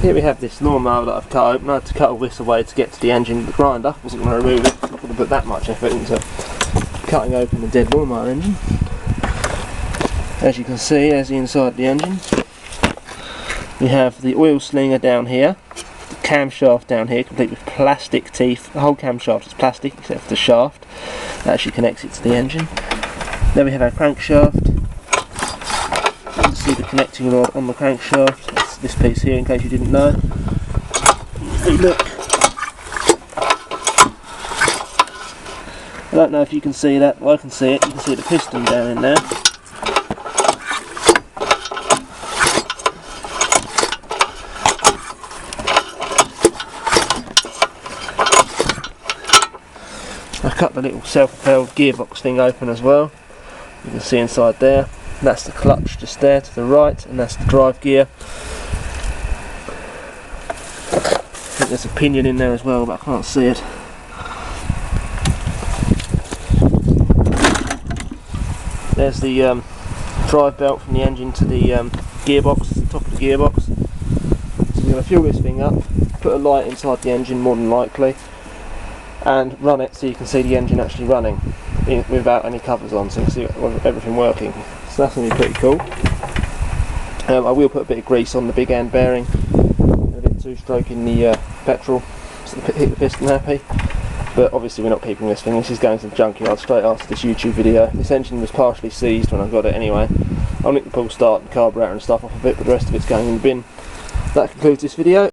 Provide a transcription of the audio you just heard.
Here we have this lawnmower that I've cut open. I had to cut all this away to get to the engine of the grinder. I wasn't going to remove it. I couldn't put that much effort into cutting open the dead lawnmower engine. As you can see, there's the inside of the engine. We have the oil slinger down here, the camshaft down here, complete with plastic teeth. The whole camshaft is plastic except for the shaft. That actually connects it to the engine. Then we have our crankshaft. You can see the connecting rod on the crankshaft. It's this piece here, in case you didn't know. Look. I don't know if you can see that. Well, I can see it. You can see the piston down in there. I cut the little self-propelled gearbox thing open as well. You can see inside there. That's the clutch just there to the right, and that's the drive gear. I think there's a pinion in there as well, but I can't see it. There's the drive belt from the engine to the gearbox, the top of the gearbox. So we're going to fuel this thing up, put a light inside the engine more than likely, and run it so you can see the engine actually running without any covers on, so you can see everything working. So that's going to be pretty cool. I will put a bit of grease on the big end bearing, a bit two-stroking the petrol so the hit the piston happy. But obviously we're not keeping this thing. This is going to the junkyard straight after this YouTube video. This engine was partially seized when I got it anyway. I'll nick the pull start and carburetor and stuff off of it, but the rest of it's going in the bin. That concludes this video.